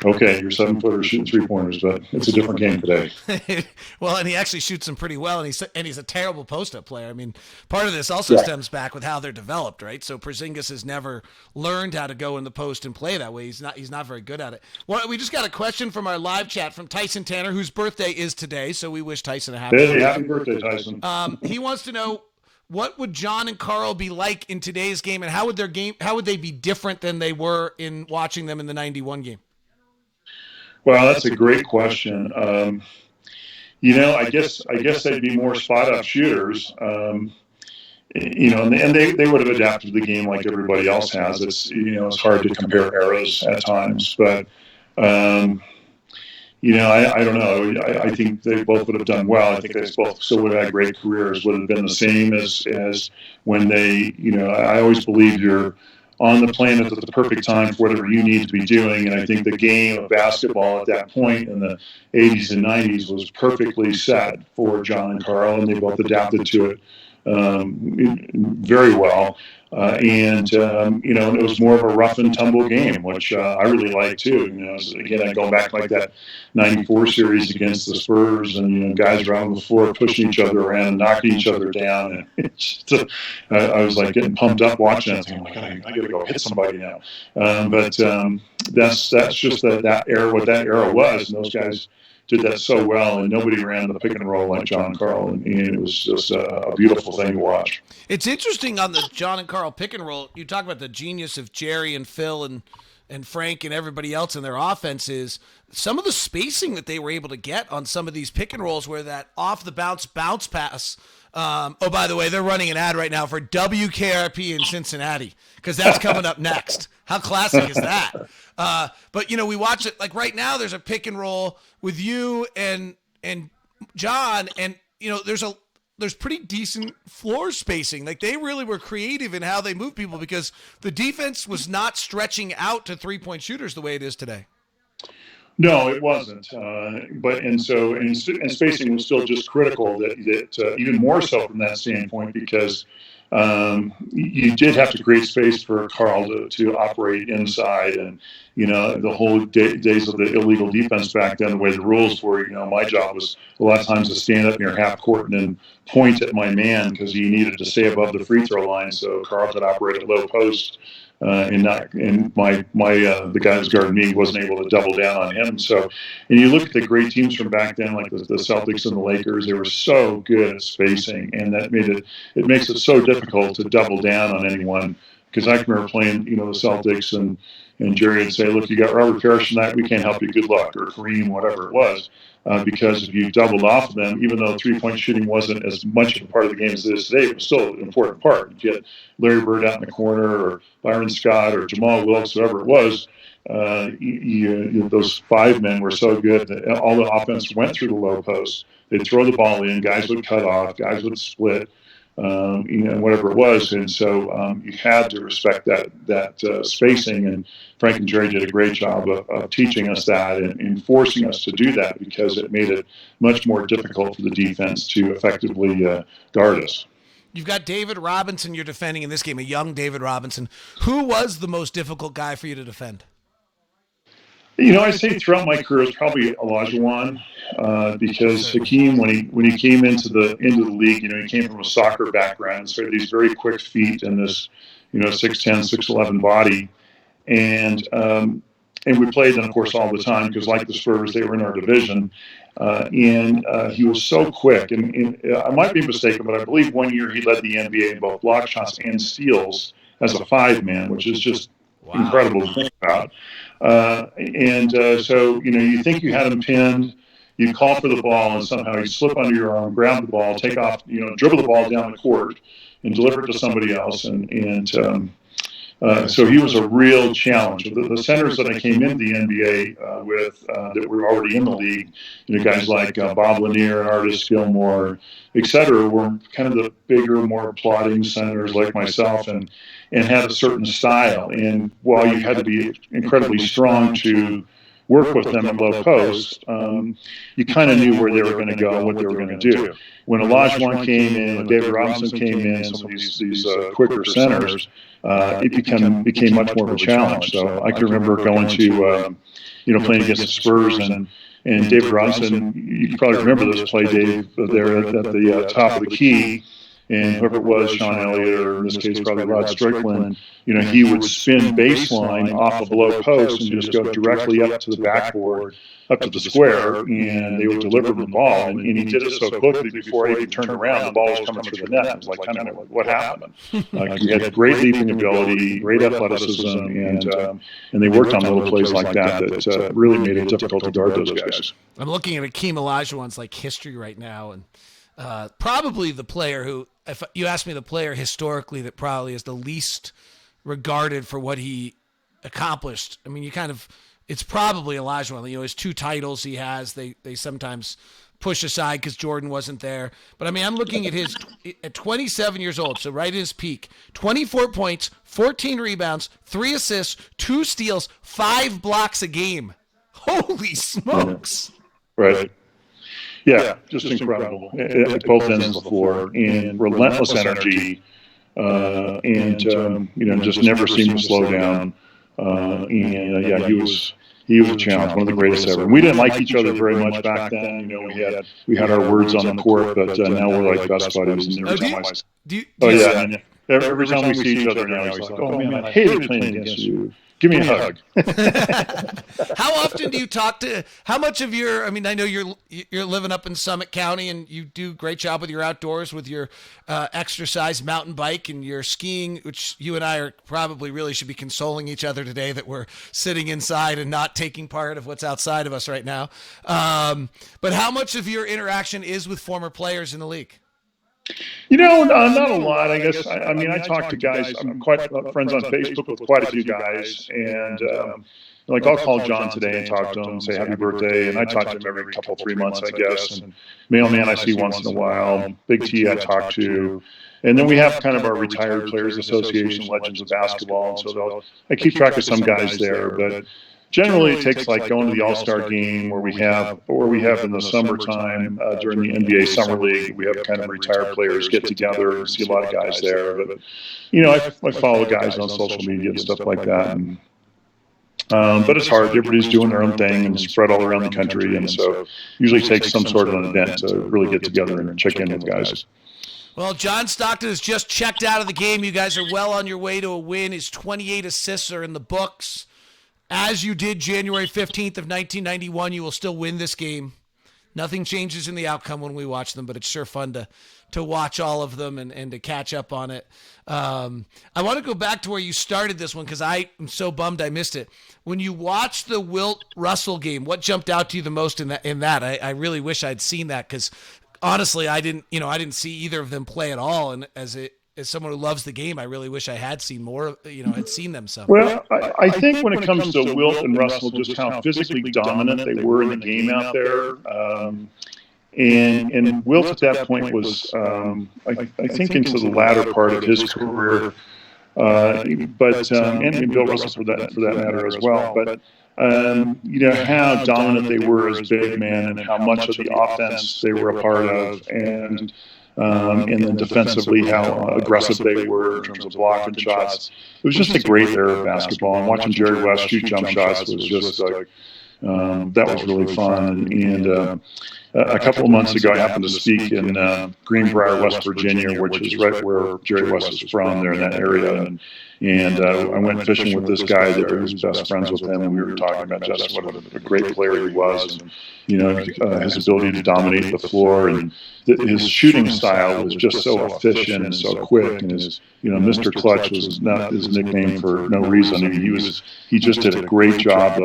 okay, you're 7-footers shooting 3-pointers, but it's a different game today. Well, and he actually shoots them pretty well, and he's a terrible post-up player. I mean, part of this also stems back with how they're developed, right? So Porzingis has never learned how to go in the post and play that way. He's not very good at it. Well, we just got a question from our live chat from Tyson Tanner, whose birthday is today, so we wish Tyson a happy birthday. Hey, happy birthday, Tyson. He wants to know, what would John and Carl be like in today's game, and how would they be different than they were in watching them in the 91 game? Well, that's a great question. I guess they'd be more spot-up shooters. And they would have adapted to the game like everybody else has. It's hard to compare eras at times, but I don't know. I think they both would have done well. I think they both still would have had great careers. Would have been the same as when they. I always believe you're on the planet at the perfect time for whatever you need to be doing. And I think the game of basketball at that point in the 80s and 90s was perfectly set for John and Carl, and they both adapted to it very well. And it was more of a rough and tumble game, which I really like too. Again, I go back like that '94 series against the Spurs, and guys were out on the floor pushing each other around and knocking each other down. And I was like getting pumped up watching that. Thinking, I got to go hit somebody now. But that's just that era, what that era was, and those guys did that so well, and nobody ran the pick and roll like John and Carl, and it was just a beautiful thing to watch. It's interesting on the John and Carl pick and roll. You talk about the genius of Jerry and Phil and Frank and everybody else in their offenses. Some of the spacing that they were able to get on some of these pick and rolls, where that off the bounce pass. Oh, by the way, they're running an ad right now for WKRP in Cincinnati because that's coming up next. How classic is that? But we watch it like right now. There's a pick and roll with you and John, and there's pretty decent floor spacing. Like they really were creative in how they move people because the defense was not stretching out to 3-point shooters the way it is today. No, it wasn't. And spacing was still just critical. That even more so from that standpoint because you did have to create space for Carl to operate inside, and the whole days of the illegal defense back then, the way the rules were. My job was a lot of times to stand up near half court and then point at my man because he needed to stay above the free throw line, so Carl could operate at low post. The guy who's guarding me wasn't able to double down on him. So, and you look at the great teams from back then, like the Celtics and the Lakers, they were so good at spacing, and that makes it so difficult to double down on anyone. Because I can remember playing, the Celtics and Jerry would say, look, you got Robert Parrish tonight, we can't help you, good luck, or Kareem, whatever it was. Because if you doubled off of them, even though three-point shooting wasn't as much of a part of the game as it is today, it was still an important part. You get Larry Bird out in the corner, or Byron Scott, or Jamal Wilkes, whoever it was, those five men were so good that all the offense went through the low post. They'd throw the ball in, guys would cut off, guys would split. Whatever it was, and so you had to respect that spacing. And Frank and Jerry did a great job of teaching us that and forcing us to do that because it made it much more difficult for the defense to effectively guard us. You've got David Robinson you're defending in this game, a young David Robinson. Who was the most difficult guy for you to defend? I'd say throughout my career it's probably Olajuwon, because Hakeem, when he came into the league, he came from a soccer background, so these very quick feet and this, 6'10", 6'11" body, and we played them, of course, all the time because, like the Spurs, they were in our division, and he was so quick. And I might be mistaken, but I believe one year he led the NBA in both block shots and steals as a five-man, which is just incredible to think about. So you think you had him pinned, you call for the ball, and somehow you slip under your arm, grab the ball, take off, dribble the ball down the court, and deliver it to somebody else. So he was a real challenge. The centers that I came into the NBA with that were already in the league, guys like Bob Lanier, Artis Gilmore, et cetera, were kind of the bigger, more plodding centers like myself, and had a certain style. And while you had to be incredibly strong to work with them at low post, you kind of knew where they were going to go and what they were going to do. When Olajuwon came in, when David Robinson came in, some of these quicker centers, it became much more of a challenge. So I can remember going to, playing against the Spurs and David Robinson. You can probably remember this play, Dave, there at the top of the key. And whoever it was, Sean Elliott, or in this case probably Rod Strickland, he would spin baseline off of low post and just go directly up to the backboard, up to the square, and they would deliver the ball. And he did it so quickly before I even turned around, the ball was coming through the net. It was like kind of like, what happened? He had great leaping ability, great athleticism, and they worked on little plays like that really made it difficult to guard those guys. I'm looking at Hakeem Olajuwon's history right now, and probably the player who, if you ask me, the player historically that probably is the least regarded for what he accomplished. I mean, it's probably Olajuwon. His two titles he has, they sometimes push aside because Jordan wasn't there. But I mean, I'm looking at at 27 years old, so right at his peak, 24 points, 14 rebounds, 3 assists, 2 steals, 5 blocks a game. Holy smokes! Right. Yeah, just incredible at both ends of the floor, and relentless energy, and just never seemed to slow down. Yeah, he was a challenge, one of the greatest ever. And we didn't like each other very much back then. We had our words on the court, but now we're like best buddies. And every time we see each other now, he's like, "Oh man, I hated playing against you. Give me a hug." How often do you talk to? How much of your? I mean, I know you're living up in Summit County, and you do a great job with your outdoors, with your exercise mountain bike and your skiing, which you and I are probably really should be consoling each other today that we're sitting inside and not taking part of what's outside of us right now. But how much of your interaction is with former players in the league? Not a lot, I guess. I mean, I talk to guys. I'm quite friends on Facebook with quite a few guys, and like I'll call John today and talk to him and say happy birthday, and I talk to him every couple 3 months, I guess. And Mailman I see once in a while. Big T I talk to, and then we have kind of our retired players association, Legends of Basketball, and so I keep track of some guys there, but generally it takes like going to the All-Star game, or we have in the summertime during the NBA Summer League, we have kind of retired players get together and see a lot of guys there. But I follow guys on social media and stuff like that. And, but it's hard. Everybody's doing their own thing and spread all around the country, and so usually takes some sort of an event to really get together and check in with guys. Well, John Stockton has just checked out of the game. You guys are well on your way to a win. His 28 assists are in the books. As you did January 15th of 1991, you will still win this game. Nothing changes in the outcome when we watch them, but it's sure fun to watch all of them and to catch up on it. I want to go back to where you started this one because I am so bummed I missed it. When you watched the Wilt-Russell game, what jumped out to you the most in that? I really wish I'd seen that because honestly, I didn't see either of them play at all. And as someone who loves the game, I really wish I had seen more, had seen them some. Well, I think when it comes to Wilt and Russell, just how physically dominant they were in the game out there. And Wilt at that point was, I think, into the latter part of his career, and Bill Russell for that matter as well. But how dominant they were as big men and how much of the offense they were a part of, and then defensively how aggressive they were in terms of blocking shots. It was just a great era of basketball, and watching Jerry West shoot jump shots was just like that was really fun. And a couple of months ago, I happened to speak in Greenbrier, West Virginia, which is right where Jerry West is from, there in that area. And I went fishing with this guy there who's best friends with him, and we were talking about just what a great player he was, and his ability to dominate the floor, and his shooting style was just so efficient and so quick. And his, Mr. Clutch was not his nickname for no reason. I mean, he just did a great job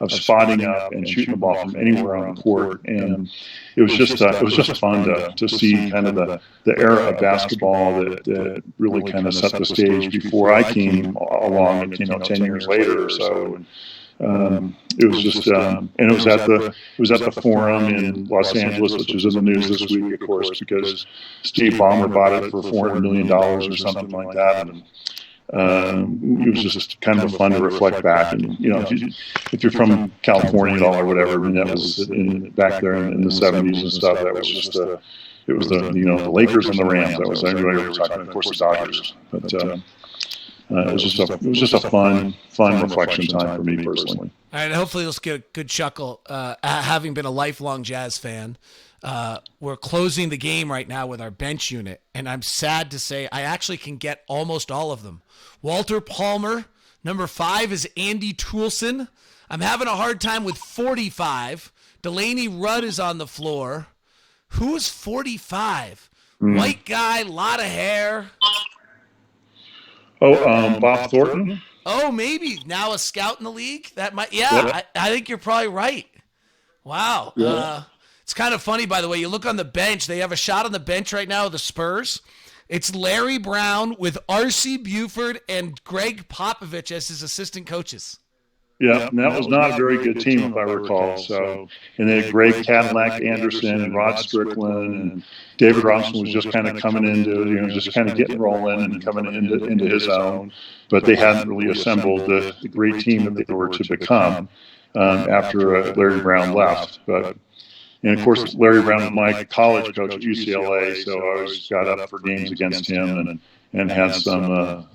of spotting up and shooting the ball from anywhere on the court. And it was just fun to see kind of the era of basketball that really kind of set the stage before I came along, 10 years later or so. It was just, and it was at the Forum in Los Angeles, which is in the news this week, of course, because Steve Ballmer bought it for $400 million or something like that. And it was just kind of fun to reflect back. And if you're from California at all or whatever, I mean, that was back there in the 70s and stuff. That was just it was the Lakers and the Rams. That was everybody we were talking. Of course, the Dodgers. But it was just a fun reflection time for me personally. All right, hopefully you'll get a good chuckle. Having been a lifelong Jazz fan, we're closing the game right now with our bench unit, and I'm sad to say I actually can get almost all of them. Walter Palmer, number 5 is Andy Toulson. I'm having a hard time with 45. Delaney Rudd is on the floor. Who's 45? White guy, lot of hair. Bob Thornton. Oh, maybe now a scout in the league. That might, yeah. I think you're probably right. Wow. Yeah. It's kind of funny, by the way. You look on the bench. They have a shot on the bench right now of the Spurs. It's Larry Brown with R.C. Buford and Greg Popovich as his assistant coaches. Yeah, and that was not a very good team, if I recall. So, and they had Greg Cadillac Anderson and Rod Strickland, and David Robinson was just kind of coming into, just kind of getting rolling and coming into his own. But they hadn't really assembled the great team that they were to become after Larry Brown left. But And of course, Larry Brown was my college coach at UCLA, so I always got up for games against him and had some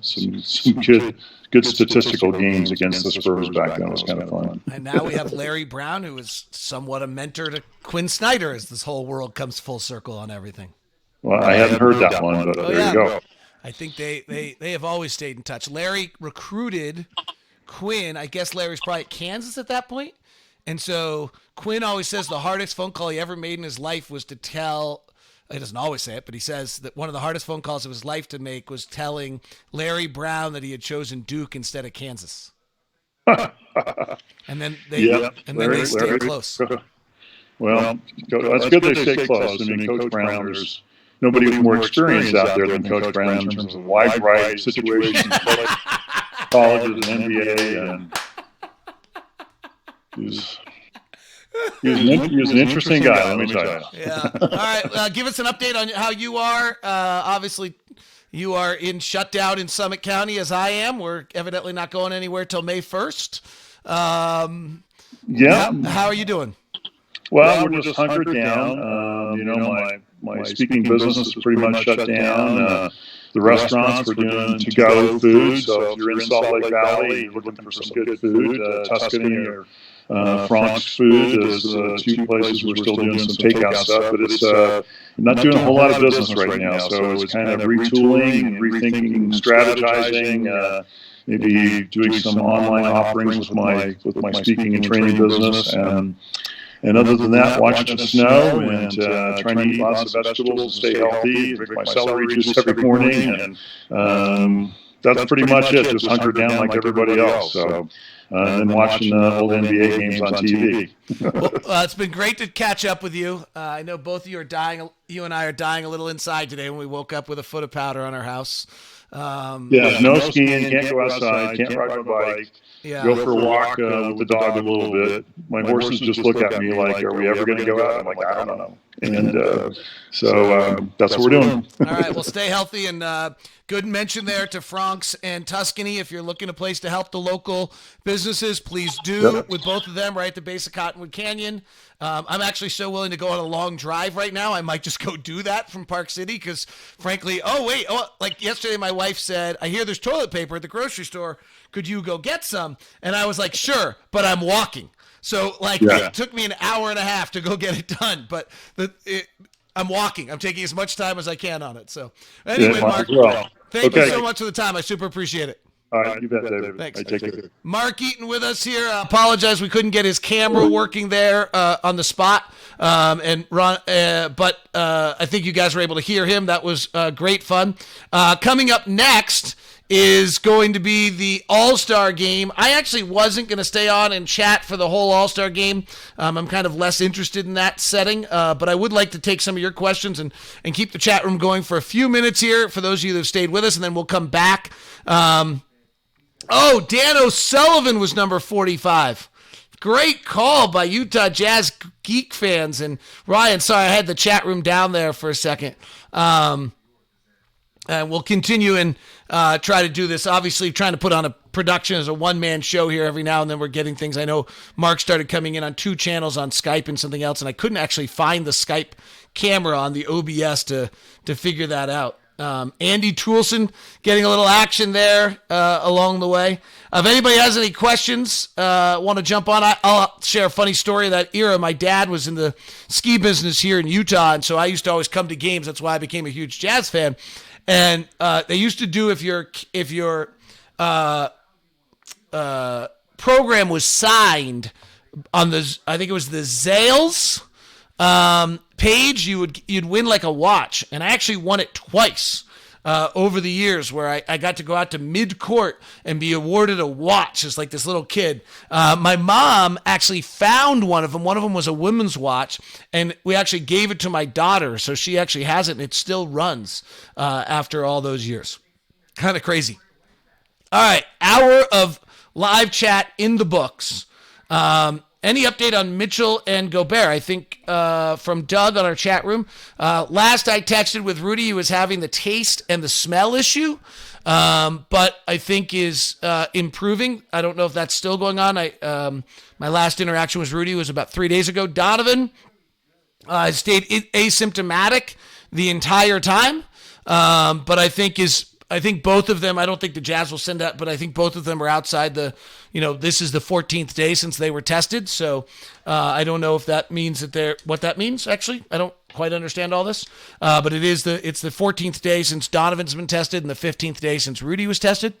good statistical games against the Spurs back then. It was kind of fun. And now we have Larry Brown, who is somewhat a mentor to Quinn Snyder as this whole world comes full circle on everything. Well, I hadn't heard that one, but there you go. I think they have always stayed in touch. Larry recruited Quinn. I guess Larry's probably at Kansas at that point. And so Quinn always says the hardest phone call he ever made in his life was to tell – he doesn't always say it, but he says that one of the hardest phone calls of his life to make was telling Larry Brown that he had chosen Duke instead of Kansas. And then they stayed close. Well, that's good they stay close. I mean, Coach Brown, there's nobody with more experience out there than Coach Brown in terms of a wide variety of situations in colleges and NBA. And he was an interesting guy, let me tell you. Yeah. All right. Give us an update on how you are. Obviously, you are in shutdown in Summit County, as I am. We're evidently not going anywhere till May 1st. Yeah. How are you doing? Well, we're just hunkered down. My speaking business is pretty much shut down. The restaurants, we're doing to-go food. So if you're in Salt Lake Valley, you're looking for some good food, Tuscany or Frank's Food is two places we're still doing some takeout stuff, but it's not doing a whole lot of business right now. So it's kind of retooling, rethinking, strategizing, maybe doing some online offerings with my speaking and training business, and other than that, watching the snow and trying to eat lots of vegetables and stay healthy, drink my celery juice every morning, and that's pretty much it. Just hunkered down like everybody else. So. And then watching old NBA games on TV. Well, it's been great to catch up with you. I know both of you are dying. You and I are dying a little inside today when we woke up with a foot of powder on our house. No skiing, can't go outside, can't ride my bike. Yeah. Go for a walk with the dog a little bit. My horses just look at me like, are we ever going to go out? I'm like, I don't know. And so that's what we're doing. All right. Well, stay healthy, and good mention there to Frank's and Tuscany. If you're looking a place to help the local businesses, please do with both of them right at the base of Cottonwood Canyon. I'm actually so willing to go on a long drive right now. I might just go do that from Park City because, frankly, like yesterday my wife said, I hear there's toilet paper at the grocery store. Could you go get some? And I was like, sure, but I'm walking. So, it took me an hour and a half to go get it done. But I'm walking. I'm taking as much time as I can on it. So, anyway, Mark, thank you so much for the time. I super appreciate it. All right, you bet, David. Thanks. Take care. Mark Eaton with us here. Apologize we couldn't get his camera working there on the spot. And Ron, but I think you guys were able to hear him. That was great fun. Coming up next is going to be the All-Star game. I actually wasn't going to stay on and chat for the whole All-Star game. I'm kind of less interested in that setting, but I would like to take some of your questions and keep the chat room going for a few minutes here for those of you that have stayed with us, and then we'll come back. Dan O'Sullivan was number 45. Great call by Utah Jazz Geek fans. And Ryan, sorry, I had the chat room down there for a second. And we'll continue and try to do this. Obviously, trying to put on a production as a one-man show here every now and then. We're getting things. I know Mark started coming in on 2 channels on Skype and something else, and I couldn't actually find the Skype camera on the OBS to figure that out. Andy Toulson getting a little action there along the way. If anybody has any questions, want to jump on, I'll share a funny story of that era. My dad was in the ski business here in Utah, and so I used to always come to games. That's why I became a huge Jazz fan. And they used to do if your program was signed on the, I think it was the Zales page, you'd win like a watch. And I actually won it twice over the years, where I got to go out to mid-court and be awarded a watch as like this little kid. My mom actually found one of them. One of them was a women's watch, and we actually gave it to my daughter, so she actually has it, and it still runs after all those years. Kind of crazy. All right, hour of live chat in the books. Any update on Mitchell and Gobert? I think from Doug on our chat room. Last I texted with Rudy, he was having the taste and the smell issue, but I think is improving. I don't know if that's still going on. My last interaction with Rudy was about 3 days ago. Donovan, Stayed asymptomatic the entire time, but I think both of them. I don't think the Jazz will send out, but I think both of them are outside the. This is the 14th day since they were tested, so I don't know if that means that they're what that means. Actually, I don't quite understand all this, but it's the 14th day since Donovan's been tested and the 15th day since Rudy was tested.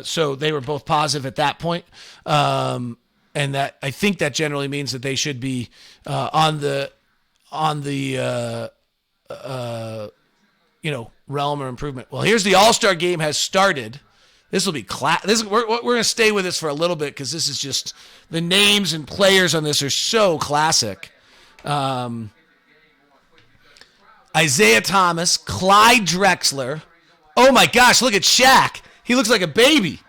So they were both positive at that point. And that I think that generally means that they should be on the realm or improvement. Well, here's the All-Star game has started. This will be we're going to stay with this for a little bit because this is just the names and players on this are so classic. Isaiah Thomas, Clyde Drexler. Oh my gosh, look at Shaq. He looks like a baby.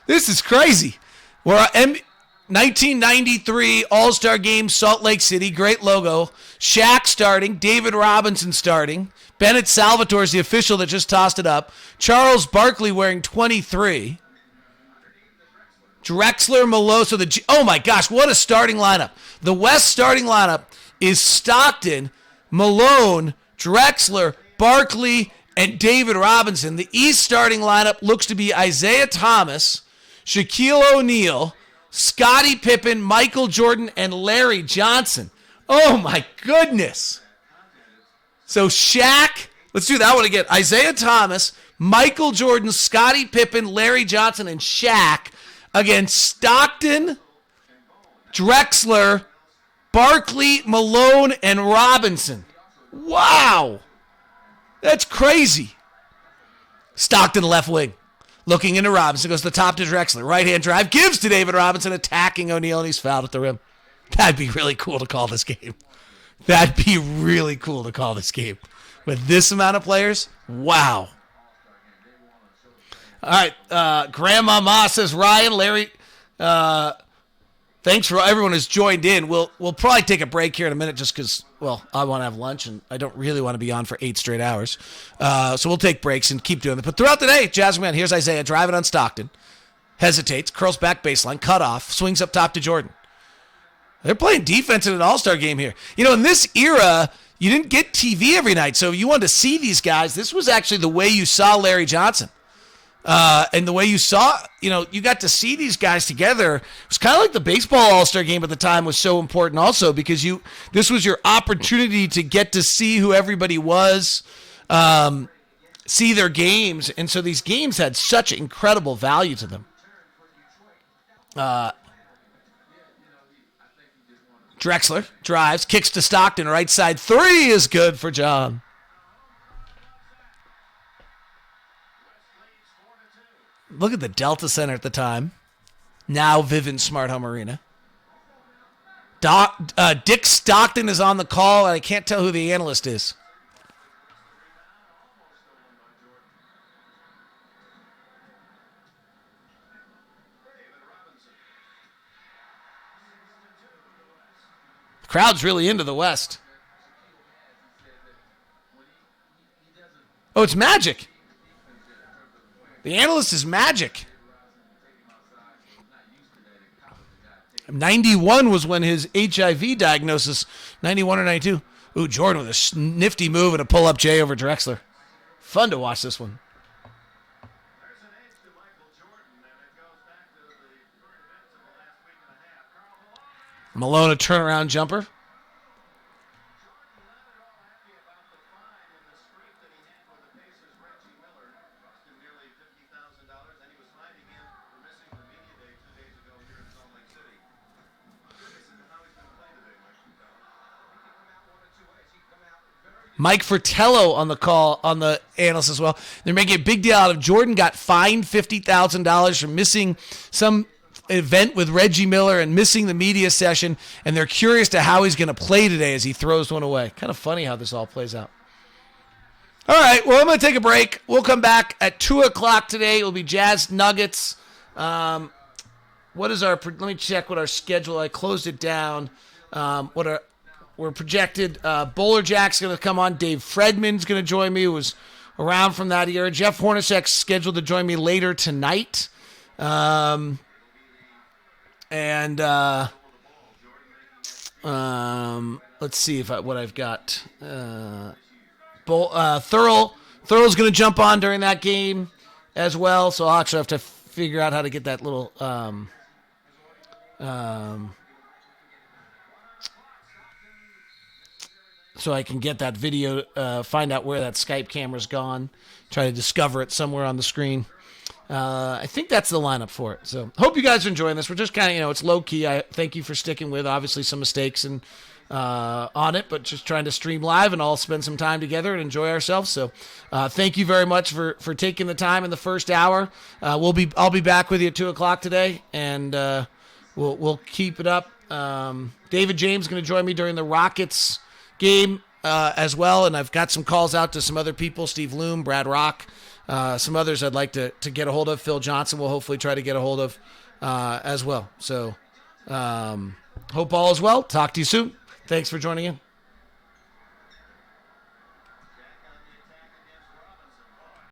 This is crazy. We're 1993 All-Star Game, Salt Lake City. Great logo. Shaq starting. David Robinson starting. Bennett Salvatore is the official that just tossed it up. Charles Barkley wearing 23. Drexler, Malone. Oh my gosh, what a starting lineup. The West starting lineup is Stockton, Malone, Drexler, Barkley, and David Robinson. The East starting lineup looks to be Isaiah Thomas, Shaquille O'Neal, Scottie Pippen, Michael Jordan, and Larry Johnson. Oh my goodness. So Shaq, let's do that one again. Isaiah Thomas, Michael Jordan, Scottie Pippen, Larry Johnson, and Shaq against Stockton, Drexler, Barkley, Malone, and Robinson. Wow. That's crazy. Stockton left wing. Looking into Robinson, goes to the top to Drexler. Right-hand drive, gives to David Robinson, attacking O'Neal, and he's fouled at the rim. That'd be really cool to call this game. That'd be really cool to call this game. With this amount of players, wow. All right, Grandmama says, Ryan, Larry, thanks for everyone who's joined in. We'll probably take a break here in a minute just because, well, I want to have lunch, and I don't really want to be on for 8 straight hours. So we'll take breaks and keep doing it. But throughout the day, Jazzman, here's Isaiah driving on Stockton. Hesitates, curls back baseline, cut off, swings up top to Jordan. They're playing defense in an all-star game here. In this era, you didn't get TV every night, so if you wanted to see these guys, this was actually the way you saw Larry Johnson. And the way you saw, you got to see these guys together. It was kind of like the baseball all-star game at the time was so important also because this was your opportunity to get to see who everybody was, see their games. And so these games had such incredible value to them. Drexler drives, kicks to Stockton, right side. 3 is good for John. Look at the Delta Center at the time. Now Vivint Smart Home Arena. Dick Stockton is on the call, and I can't tell who the analyst is. The crowd's really into the West. Oh, it's Magic. The analyst is Magic. 91 was when his HIV diagnosis, 91 or 92. Ooh, Jordan with a nifty move and a pull-up J over Drexler. Fun to watch this one. Malone, a turnaround jumper. Mike Fratello on the call, on the analyst as well. They're making a big deal out of Jordan got fined $50,000 for missing some event with Reggie Miller and missing the media session, and they're curious to how he's going to play today as he throws one away. Kind of funny how this all plays out. All right, well, I'm going to take a break. We'll come back at 2 o'clock today. It will be Jazz Nuggets. What is let me check what our schedule, I closed it down. We're projected. Bowler Jack's going to come on. Dave Fredman's going to join me, who was around from that era. Jeff Hornacek's scheduled to join me later tonight. let's see what I've got. Thurl's going to jump on during that game as well, so I'll actually have to figure out how to get that little so I can get that video, find out where that Skype camera's gone, try to discover it somewhere on the screen. I think that's the lineup for it. So hope you guys are enjoying this. We're just kind of, it's low key. I thank you for sticking with, obviously, some mistakes and on it, but just trying to stream live and all spend some time together and enjoy ourselves. So thank you very much for taking the time in the first hour. I'll be back with you at 2:00 today, and we'll keep it up. David James is going to join me during the Rockets game as well, and I've got some calls out to some other people, Steve Loom, Brad Rock, some others I'd like to get a hold of. Phil Johnson will hopefully try to get a hold of as well. So hope all is well. Talk to you soon. Thanks for joining in.